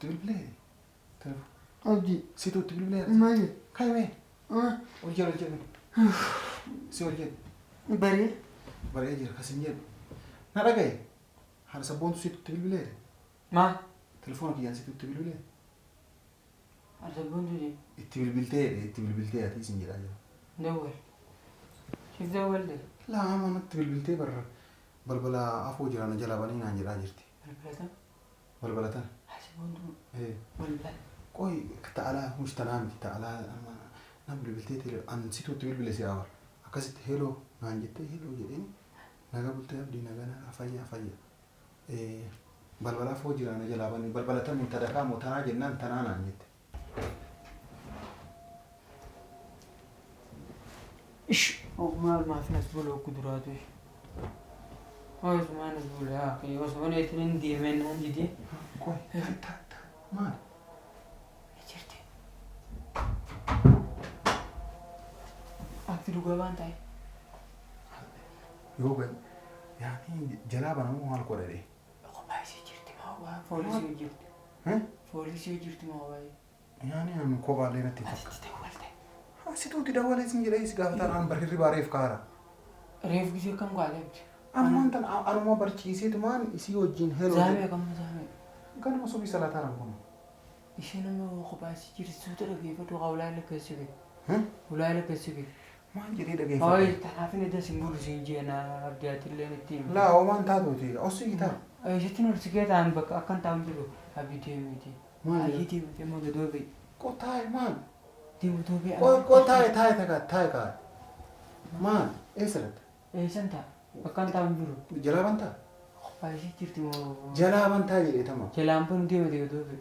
Bilbilee. Abdi. Situutti bilbilee. Maali? Kaymee. Hojjaa. Si hojjaa. Baree. Baree jira kasin jedhu. Na dhagaye. Haadha sabboontu situutti bilbilee. Maal? Telefoona kiyyaan situutti bilbilee. Haadha sabboontu je. Itti bilbiltee ati isin jedhaa jira. Dawwal. Siif dawwalde. Lama natti bilbiltee balbala afoo jira na jala banii naan jedhaa jirti. Balbalatan. Balbalatan. Haadha sabboontu. Balbala. Qoy ta'alaa mushtanaa miti ta'alaa na bilbiltee an situutti bilbile si awar. Akkasitti heloo naan jettee heloo jedheen naga bultee abdii naga fayya. Balbala afoo jira na jala banii balbalatan min tadakaa moo tanaa jennaan tanaa naan jette. Ish. Maal maaf nas buloo kuduraatu. Osman nas buloo haa Osman eetiin deemee naan jedhee. Qoy maal? Jirti. Akti dhugaa waan ta'e. Yoo gan yaani jalaa banamu maal godhadhe? Kophaa isii jirti maa waa foolisii jirti. Foolisii jirti maa waa. Yaani an kophaa leenatti fakkaata. Asitti dawwalte. Asituutti dawwalee isin jedhee is gaafataan an barhirri baareef kaara. Reef gisee kam gaaleetti. Anumaan tan anuma barchiiseetu maan isii wajjin heloo. Zaamee kam zaamee. Ganama subii salataa nan kun. Isheen amma kophaa isii jirti suuta dhageeffatu haa ulaa lakkeessi bee. Ulaa lakkeessi bee. Maal jedhee dhageeffatu? Hooyi tanaafin edda simbulu siin jeena abdiyaatillee itti. Laa oomaan taatuuti osoo hiitaa. Isheetiin ol sigee ta'an bakka akkan taa'u jiru abdii deemiti. Maal deemiti amma gadoo bee. Qotaa'e maal? Deemutoo bee. Taa'e kaa. Maal? Eessarratti? Eessan ta'a. Akkan taa'u jiru. Jalaa bantaa? Kophaa isii jirti moo. Jalaa bantaa jedhee tama. Jalaan banu deemate gadoo bee.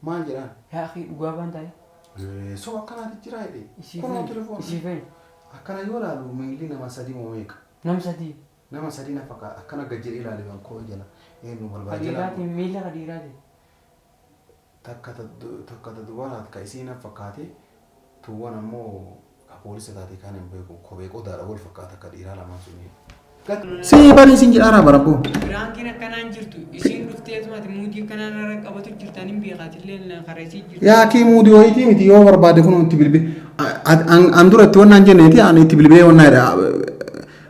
Maal jedhaan? Yaa akhi dhugaa baan ta'e. So akkanaati jira jedhee. Isii fa'i. Akkana yoo ilaalu miilli nama sadii moo meeqa? Nam sadii. Nama sadii na fakkaata akkana gajjiree ilaale kan koo jala eenyu balbala jala. Kadhiiraati miila kadhiiraati. Takka dubaraat ka isii na fakkaate tuuwwan ammoo ka poolisa taate kan hin beeku kophee qodaadha wal fakkaata akka dhiiraa lamaan sunii. Si bani isin jedhaara barabboo. Biraankiin akkanaan jirtu isiin dhufteetumati muudii akkanaan irra qabatu jirtan hin beekaatillee kareesii jirtu. Yaa kii muudii wayitii miti yoo barbaade kun itti bilbile. An duratti wannaan jenneeti ani itti bilbilee wannaa jedha.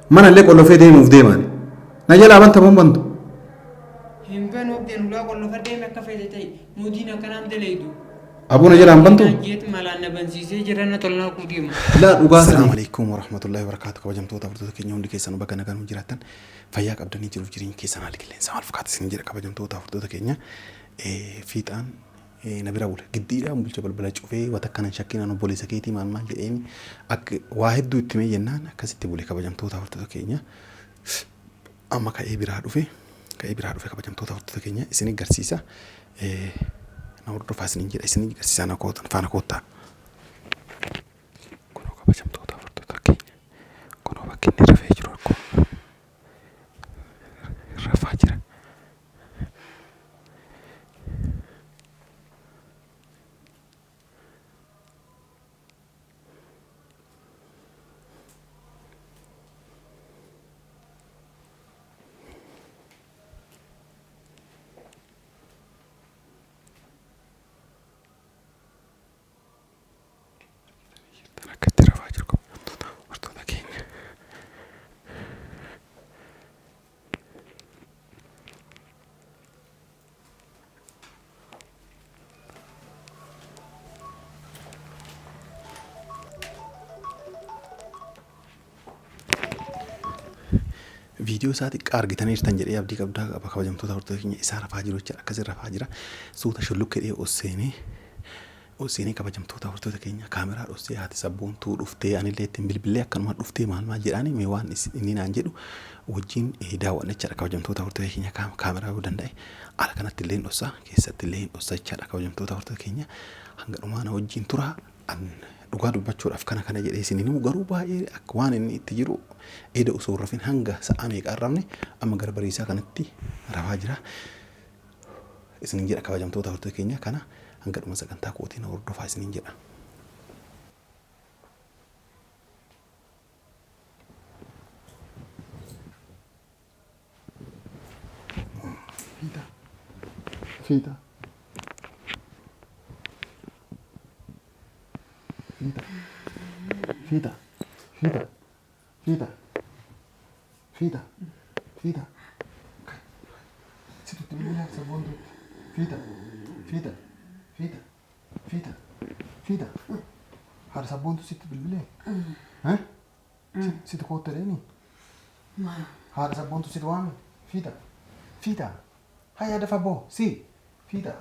Mana illee qollofee deemuuf deeman. Na jalaa banta bantu. Hin beenu obdeen ulaa qollofaa deeme akka feete ta'e muudiin akkanaan daleedu. Abuna jalaan bantu. Jeet malaan na bansiisee jiran na tolnaa kuudiima. Laa dhugaa. Assalaamu alaykum warahmatullahi wabarakatuh. Kabajamtoota hordoftoota keenya hundi keessan bakka nagaan jiraattan fayyaa qabdanii jiruuf jireenya keessan haala qilleensa maal fakkaata isin jira kabajamtoota hordoftoota keenya fiixaan na bira bula giddiidhaan bulcha balbala cufee wata kanan shakkiinaan obboleessa keetii maal jedheen akka waa hedduu itti mee jennaan akkasitti bule kabajamtoota hordoftoota keenya amma ka'ee biraa dhufe kabajamtoota hordoftoota keenya isin agarsiisa na hordofaa isin jedha isin agarsiisa na kootan faana koottaa kunoo kabajamtoota hordoftoota keenya kunoo bakki inni rafee jiru akkuma rafaa jira. Viidiyoo isaati argitanii jirtan jedhee abdii qabdaa qaba kabajamtoota hordoftoota keenya isaa rafaa jiru jechuudha akkasii rafaa jira suuta shullukkee oseenii kabajamtoota hordoftoota keenya kaameraa dhossee haati sabboontuu dhuftee anillee ittiin bilbilee akkanuma dhuftee maal jedhaani mee waan inni naan jedhu wajjin daawwannechaadha kabajamtoota hordoftoota keenya kaameraa yoo danda'e ala kanatti illee dhossaa keessatti illee dhossaa jechaadha kabajamtoota hordoftoota keenya hanga dhumaana wajjin turaa dhugaa dubbachuudhaaf kana jedhee isiniin garuu baay'ee akka waan inni itti jiru eeda osoo rafin hanga sa'a meeqa arrabne amma gara bariisaa kanatti rafaa jira isiniin jedha kabajamtoota hordoftoota keenya kana hanga dhuma sagantaa kootiin hordofaa isiniin jedha. Fiixa. fiixa. Fiixa. Fiixa. Fiixa. Fiixa. Fiixa. Situtti bilbilaa sabboontu. Fiixa. Fiixa. Fiixa. Fiixa. Fiixa. Haadha sabboontu sitti bilbilee. Sitti koottadheeni. Haadha sabboontu sitti waame. Fiixa. Fiixa. Hayya dafa boo. Si. Fiixa.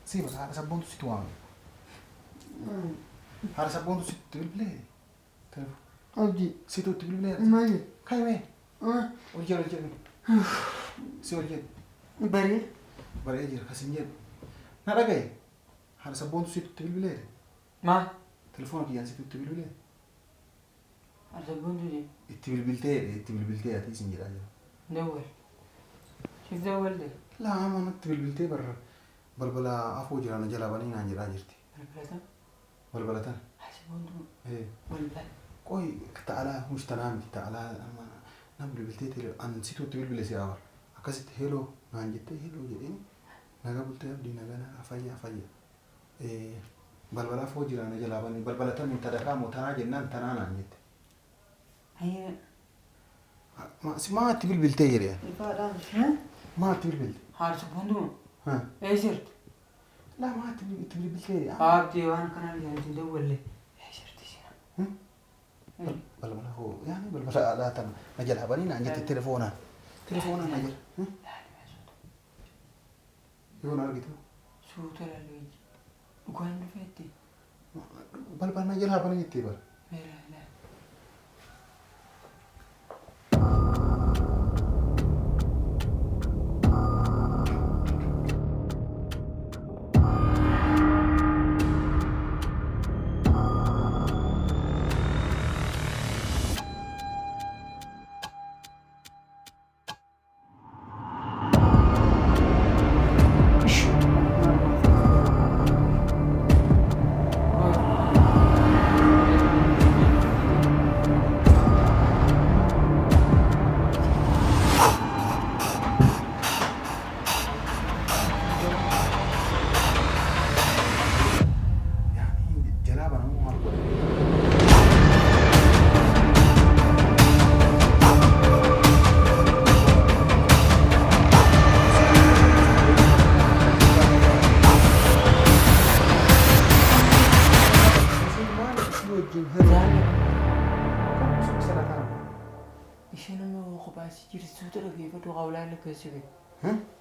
Si baka haadha sabboontu sitti waame. Haadha sabboontu sitti bilbilee. Hojii. Situtti bilbilee. Maali? Kaymee. Ol jedhu. Si ol jedhu. Baree. Baree jira kasin jedhu. Na dhagaye. Haadha sabboontu sitti bilbilee. Maal? Telefoona kiyyaan sitti bilbilee. Haadha sabboontu je. Itti bilbiltee ati isin jedhaa jira. Dawwal. Siif dawwalde. Lama natti bilbiltee balbala afoo jira na jalaa banii naan jedhaa jirti. Balbalatan. Balbalatan. Haadha sabboontu. Balbala. Qoy ta'alaa mushtanaa miti ta'alaa nam bilbiltee tele an situtti bilbile si awar. Akkasitti heloo naan jettee heloo jedheen naga bultee abdii naga naga fayya. Balbala afoo jira na jalaa banii balbalatan min tadakaa moo tanaa jennaan tanaa naan jette. Hayya. Maatti bilbiltee jedhee. Ifaadhaan. Maatti bilbilte. Haadha sabboontu. Eessirti? Laa maatti itti bilbiltee. Abdii waan kana arganii dawwalle. Eessirti sina? Balbala hoo yaani balbala alaa tan na jalaa banii naan jette telefoonaan. Telefoonaan na jala. Yoon argitu. Suuta lallee. Dhugaan dhufeetti. Balbala na jalaa banii jettee bara. Meera.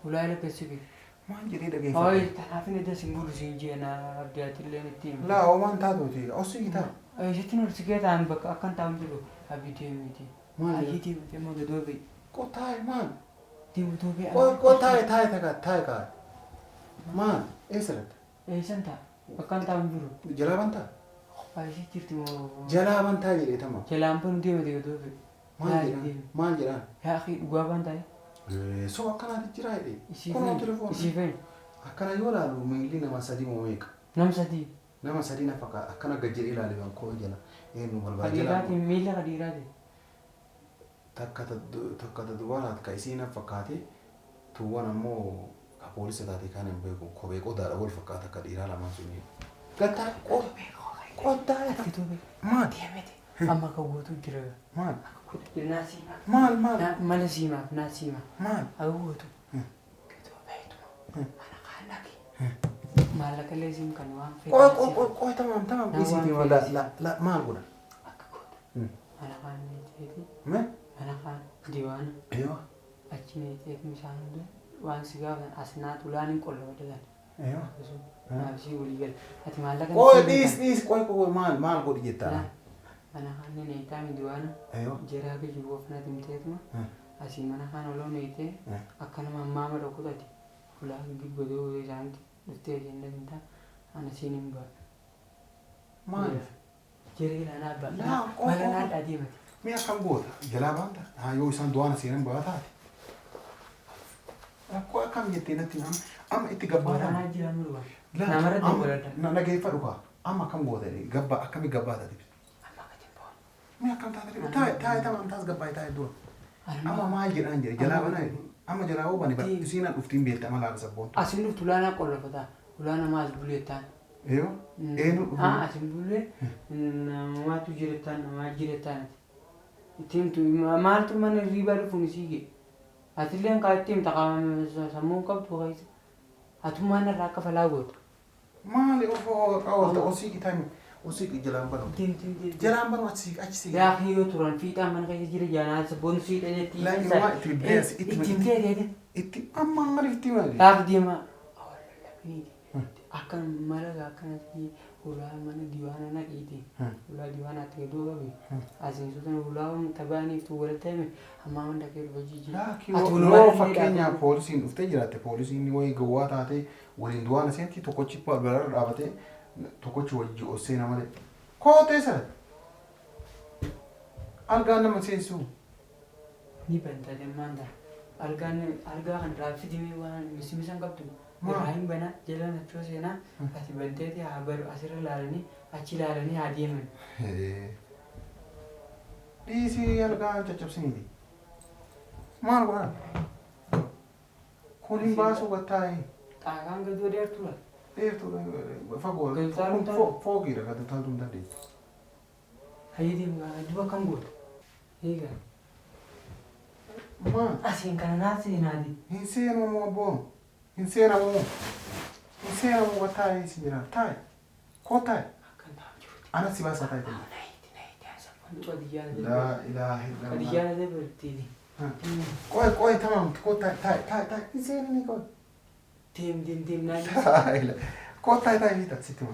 Ulaa lakkasibe. Maal jedhee dhageeffate? Ooyi tanaaf inni dasi mulu siin jeena abdaatillee itti hima. Laa oomaan taatuuti osoo hiitaa. Isitti nursi keetaan bakka akkan taa'u jiru abbi deemiti. Maal? Ayyii deemite amma gadoo beeyi. Qotaa'e maal? Deemutoo beeyi. Qotaa'e kaa. Maal? Eessarratti? Eessan ta'a akkan taa'u jiru. Jalaa bantaa? Baay'isii jirti moo. Jalaa bantaa jedhee tama. Jalaan banu deemite gadoo beeyi. Maal jedhaan? Yaa akhi dhugaa bantaa'e. So akkanaatti jira jedhee. Isii fe'in. Akkana yoo ilaalu miilli nama sadii moo meeqa? Nam sadii. Nama sadii na fakkaata akkana gajjadhee ilaale waan koo jala eenyu balbala jala. Hadiiraati miila hadiiraati. Takka duwwaanaati ka isii na fakkaate tuuwwan ammoo ka poolisa taate kan hin beeku kophee qodaadha wal fakkaata akka dhiiraa lamaan sunii. Gataa qodaa maal? Deemete. Amma kan gootu jira. Maal? Maal? Maal? Naa siimaa. Maal? Hawwatu. Kitoo beeytuma. Mana kaan dhaqe. Maallaqa illee siin kan waan fedhan. Qoy tamam isiitii maal godha? Akka gootu. Mana kaan neeteeti. Mana kaan diiwaana. Eeyoo. Achi neeteeti bishaan hunda waan si gaafatan as naatu ulaan hin qolla wadatan. Eeyoo. Naabsii walii gala. Ati maallaqa. Qoy dhiis qoy maal godhi jettaa? Mana kaan neetaa diiwaana. Eeyoo. Jeraa gijjibu ofna timteetuma. Asii mana kaan oloo neetee akka nama ammaama dhokutati. Ulaa gibgodoo isaanitti dhuftee jennee bintaa ana siin hin ba'a. Maal? Jeree laanaa ba'a. Mala naadhaa deemate. Mee akkam goota? Jalaa baanta? Yoo isaan du'aana seenan ba'a taate. Rakkoo akkam jettee natti amma itti gabbaadhaan. Waraanaa jira mul'uwa. Namarra deemuudhaan. Nageeffa dhugaa. Amma akkam goota gabbaa akkamii gabbaa taate? Amma akka timboo. Mee akkam taate? Taa'e tamam taas gabbaa taa'e dura. Amma maal jedhaan jedhe jalaa banaa jedhe. Amma jalaa hoo bane isiin dhuftiin beekta amma laala sabboontu. Asiin dhuftu ulaanaa qollafataa. Ulaana maal buleettaan. Eeyo. Eenu. Asin bulle namaatu jiretaan namaa jiretaan. Itimtu maaltu mana riba dhufuun siige. Atilleen kaattiin taqaama sammuu qabdu qaisa. Atumaan irraa akka falaa goota. Maali ofoo qaawwata osii qitaami. Osii jalaan banu. Jalaan banu achi siige. Yaa hiyoo turan fiixaan mana keessa jira jaanaa sabboontu siidha jetti. Laakiin waa itti bees itti amma maaliif itti maali? Laaf deema. Akan malaga akkanatti ulaa mana diiwaana naqiiti. Ulaa diiwaanaatti gadoo qabe. Asiin suutan ulaa tabaaniif tu walitti hime ammaa hunda kee dhufa jijjiirra. Laakiin yoo fakkeenyaaf poolisiin dhuftee jiraate poolisiin wayii gowwaa taatee waliin du'aana seentii tokkochi balbalarra dhaabatee tokkochi wajji osseena malee. Kootee sana algaan nama seensu. Ni banta deemaan ta'a. Algaa kan raaffitimee waan misimisan qabdu. Ibrahim bana jalan achoo seenaa ati banteeti haa baru asirra ilaalanii achi ilaalanii haa deeman. Dhiisii algaa caccabsiniiti. Maal godhan? Kun hin baasuu gattaa'e. Xaagaan gadoo dheertuudha. Dheertuudha fagoo fooqiidha gadi utaaltuu hin dandeessu. Hayyidiin duba kan gootu. Eegaa. Maal? Asiin kana naaf seenaati. Hin seenu moo abboon? Hin seenamu gattaa'e isin jira. Taa'e. Koo taa'e. Ana si baasaa taa'e. Laa ilaaha illallah. Qadiyyaa dabartiini. Qoy tamam koo taa'e. Hin seenini qoy. Deem naani. Koo taa'e hiita sitti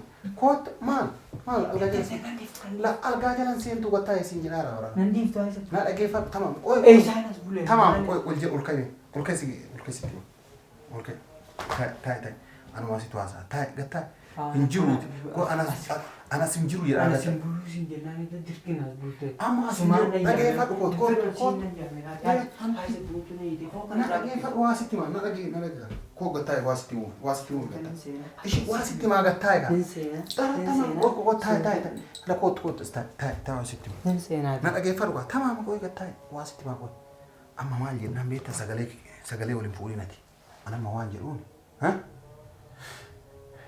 maal algaa jalan la algaa jalan seentu gattaa'e isin jira wara. Nandiif taa'e. Na dhageeffatu tamam. Qoy. Eesaanas bulee. Tamam qoy ol ka'e sitti. Oke, tai. Anu masih tuasa. Tai, gata. Injuru. Ko anas injuru ya. Anas injuru sih jangan itu dirkin as bulte. Ama semua. Lagi fat ko. Lagi fat wasiti ma. Lagi. Ko gata wasiti gata. Ishi wasiti ma gata ka. Tamam. Ko tai. La ko tai wasiti. Lagi fat ko. Tamam ko gata wasiti ma ko. Amma mal jenna beta sagale olin fuuli nati. Ana ma waan jedhuun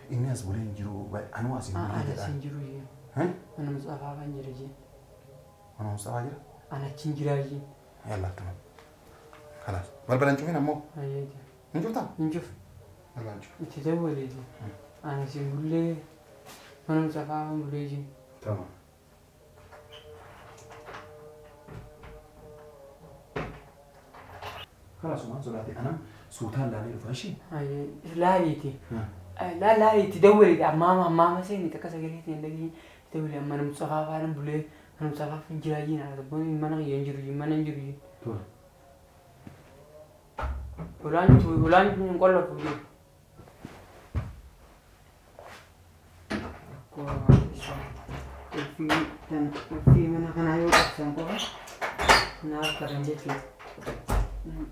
inni as buleen jiru anu asin bulee jedha. Asin jiru jee. Ana mucaa kan jira jee. Ana mucaa jira? Ana chin jira jee. Yalla tamam. Khalas. Balbalan cufin ammoo? Ajaib. Hinjufta? Hinjuf. Balbalan cuf. Itti dawwalee jee. Ana sin bulee mana mucaa kan bulee jee. Tamam. Khalas man sodaati anam suutaan laanii dhufa ishii. Laaliiti. Laaliiti dawwalee amma seeni takka sagaleetii hin dhageenye dawwalee mana mucaa kan bulee mana mucaa kan jira jee na sabboon mana hin jiru mana hin jiru jee. Tola. Ulaan kun qollafu jee. Fi mana kana yoo qabsan qofa naaf karan jechuudha.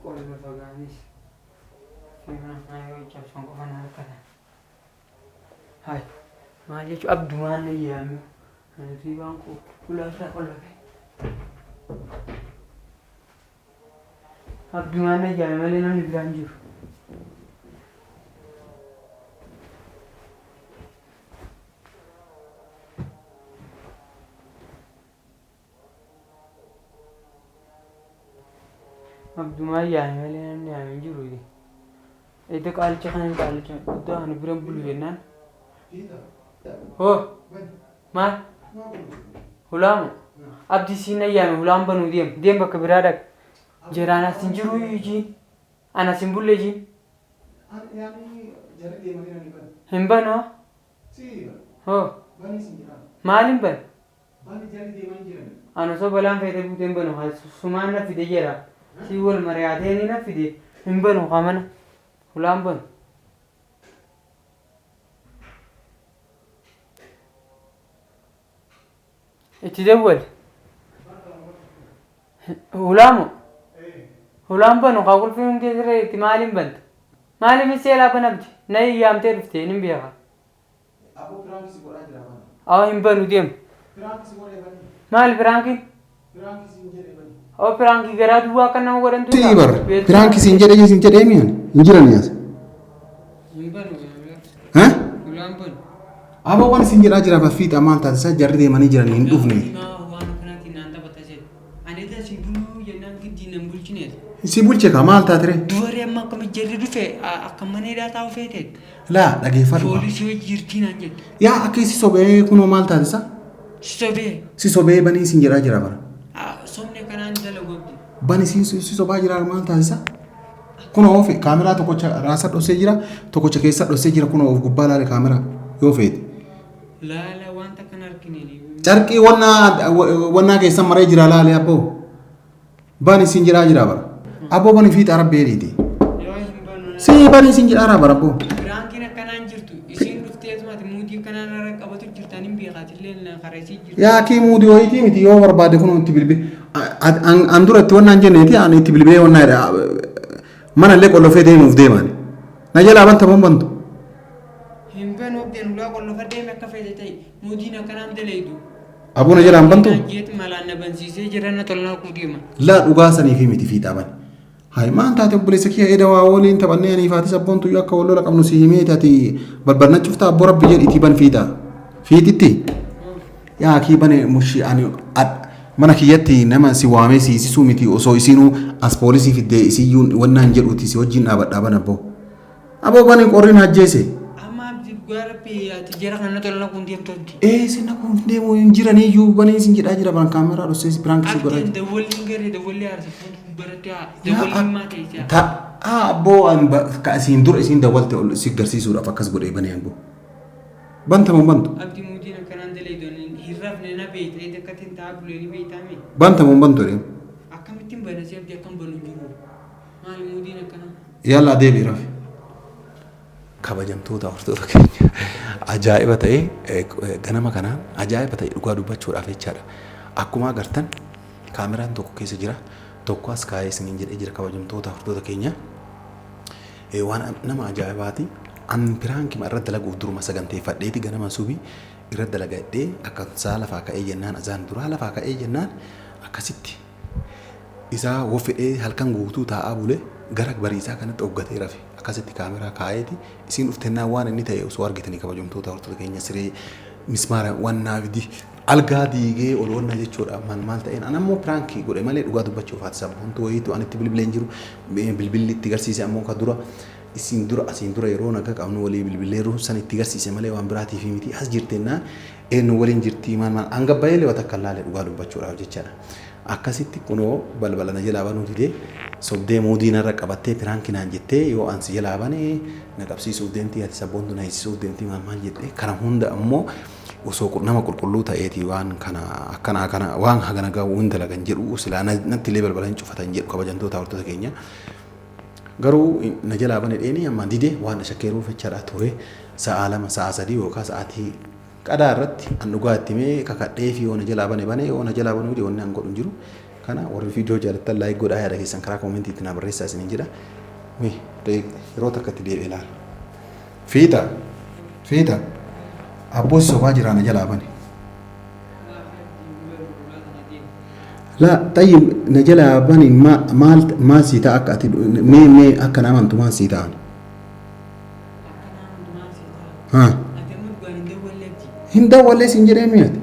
Qolla fagaanis fi mana kana yoo qabsan qofa naaf karan. Hai maal jechuun abdumaan ayyaame fi waan ulaasaa qollafe. Abdumaan ayyaame malee namni biraan jiru. Abdumaan ayyaame malee namni yaamin jiru. Iddoo qaalicha kanan qaalicha iddoo ani bira bulu jennaan. Oh, maal? Hulaamu. Abdi siin ayyaame hulaan banuu deem bakka biraa dhaq. Jiraan asin jiru jiin. Ana asin bulle jiin. Hin banoo? Oh. Maalin ban? Ana osoo balaan feetee buuteen banuu sumaan na fide jira. Si wal mari'atee ni na fide hin banuu qamana. Hulaan banu. Itti dawwal. Hulaamu. Hulaan banu kaa qulfiin hundi irra itti maaliin banta? Maaliif seelaa banamti? Na iyyaamtee dhuftee nin beeka. Awa hin banu deemu. Maali firaankiin? Firaanki garaa duwwaa kan nama godhantu. Tii bara firaanki siin jedhee mi'aan hin jiran yaasa. Hin banu. Ha? Ulaan banu. Aba waan isin jedhaa jira fiixa maal taasisaa jarri deemanii jiran hin dhufne. Waan kanatti naan taphatase. Ani taa si buluu jennaan giddi nan bulchineet. Si bulche ka maal taatire? Dubarri amma akkami jarri dhufe akka maneedhaa taa'u feeteet. Laa dhageeffadhu. Poolisii hojii jirtii naan jedhu. Yaa akka si sobee kunoo maal taasisaa? Sobee. Si sobee banii isin jedhaa jira bara. Somne kanaan dalagu. Bani si sobaa jira maal taasisaa? Kunoo ofi kaameraa tokkocha raasa dhossee jira tokkocha keessa dhossee jira kunoo of gubbaa laale kaameraa yoo feete. Laala wanta kan argineen. Carqii wannaa keessan maree jira laale abboo. Bani isin jedhaa jira bara. Abboo bani fiixa rabbeedhiiti. Si bani isin jedhaa bara abboo. Biraankiin akkanaan jirtu isiin dhufteetumaati muudii kanaan irra qabatu jirtan hin beekaatillee kareesii jirtu. Yaa kii muudii wayitii miti yoo barbaade kunoo itti bilbile. An dura itti wannaan jenneeti ani itti bilbilee wannaa mana illee qollofee deemuuf deeman. Na jalaa banta bantu. Hin beenu obdeen ulaa qollofaa deeme akka feete ta'e muudiin akkanaan daleedu. Aboo na jalaan bantu. Jeeti malaan na bansiisee jiran na tolnaa kuudima. Laa dhugaa sanii fi miti fiixaa bani. Hai maan taate obboleessa kiyya eda waa waliin taphannee ani faati sabboontu akka wal lola qabnu si himee taati barbarna cuftaa abboo rabbi jedhi itti ban fiixaa. Fiixitti. Yaa kii bane mushi ani mana kiyyatti nama si waamee si isisuu miti osoo isinuu as poolisii fiddee isiyyuun wannaan jedhuuti si wajjin dhaabadhaa bana abboo. Abboo bani qorriin hajjeese. Amma gaaratti ati jara kana tolna kun deemtooti. Sinna kun deemu hin jiraniyyuu bani isin jedhaa jira ban kaameraa dhossee pirankii godhaa. Ati dawwalliin garee dawwallee aarsa baratti dawwalliin maatee jaa. Abboo ka isin dura isin dawwalte si garsiisuudhaaf akkas godhee bane abboo. Banta moo bantu? Abdi muudiin akkanaan daleedoon hirrafne na beekte akkatiin ta'a buleeni beektaame. Banta moo bantu deemu? Akkamittiin banasee abdi akkam banu jiru. Maali muudiin akkanaa? Yalla deebii rafi. Kabajamtoota hordoftoota keenya ajaa'iba ta'ee ganama kanaan ajaa'iba ta'e dhugaa dubbachuudhaaf jechaadha. Akkuma agartan kaameraan tokko keessa jira tokko as kaa'ee isiniin jedhee jira kabajamtoota hordoftoota keenya. Waan nama ajaa'ibaati. An piraankii irratti dalaguuf duruma saganteeffadheeti ganama subii irratti dalagadhee akka isaa lafaa ka'ee jennaan azaan duraa lafaa ka'ee jennaan akkasitti isaa wofedhee halkan guutuu taa'aa bule gara bariisaa kanatti hoggatee rafe akkasitti kaameraa kaa'eeti isiin dhuftennaa waan inni ta'e osoo argitanii kabajamtoota hordoftoota keenya siree mismaara wannaa fidi algaa diigee ol wannaa jechuudha maal ta'een an ammoo piraankii godhe malee dhugaa dubbachuuf haati sabboontu wayiitu an itti bilbileen jiru bilbilli itti garsiise ammoo ka dura isin dura yeroo naga qabnu walii bilbilee san itti garsiise malee waan biraatiif miti as jirtennaa eenyu waliin jirti maal hanga baay'ee wata akka laalee dhugaa dubbachuudhaaf jechaadha. Akkasitti kunoo balbala na jalaa banuu didee sobdee muudiin irra qabattee piraankinaan jettee yoo ansi jalaa banee na qabsiisuuf deemtii ati sabboontu na eegsisuuf deemtii maal jettee kana hunda ammoo osoo nama qulqulluu ta'eeti waan kana waan hagana gahu hin dalagan jedhu silaa natti illee balbala hin cufatan jedhu kabajamtoota hordoftoota keenya. Garuu na jalaa bane dheeni amma didee waan shakkeeruuf jechaadha ture sa'a 2 sa'a 3 yookaan sa'aatii qadaa irratti an dhugaa itti mee kakadhee fi yoo na jalaa bane yoo na jalaa banuu dide wanni an godhu jiru kana warri viidiyoo jaalattan laayik godhaa yaada keessan karaa koomentii itti na barreessaa isiniin jedha yeroo takka itti deebi'ee ilaala. Fiixa abboosi sobaa jiraa na jalaa bane. La tayyib na jalaa bani maal sii ta'a akka ati mee akka nama amantu maal sii ta'an? Hin dawwallee siin jedhee mi'aati.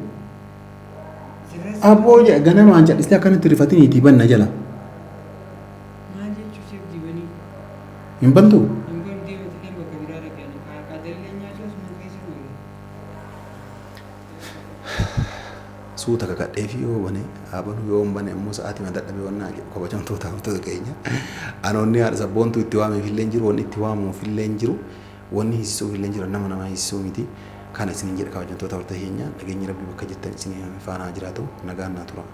Abboo ganamaan cadhistee akkanatti rifatiniitii banna jala. Hin bantuu? Suuta kakadhee fi yoo bane abanu yoo bane ammoo sa'aatii madadhabee wannaa jedhu kabajamtoota hordoftoota keenya. Anoonni haadha sabboontu itti waameef illee jiru wanni itti waamuuf illee jiru wanni hiisisuuf illee jiru nama hiisisuu miti. Kana isiniin jedha kabajamtoota hordoftoota keenya nageenyi rabbii bakka jettan isin faana jiraatu nagaan naa tura.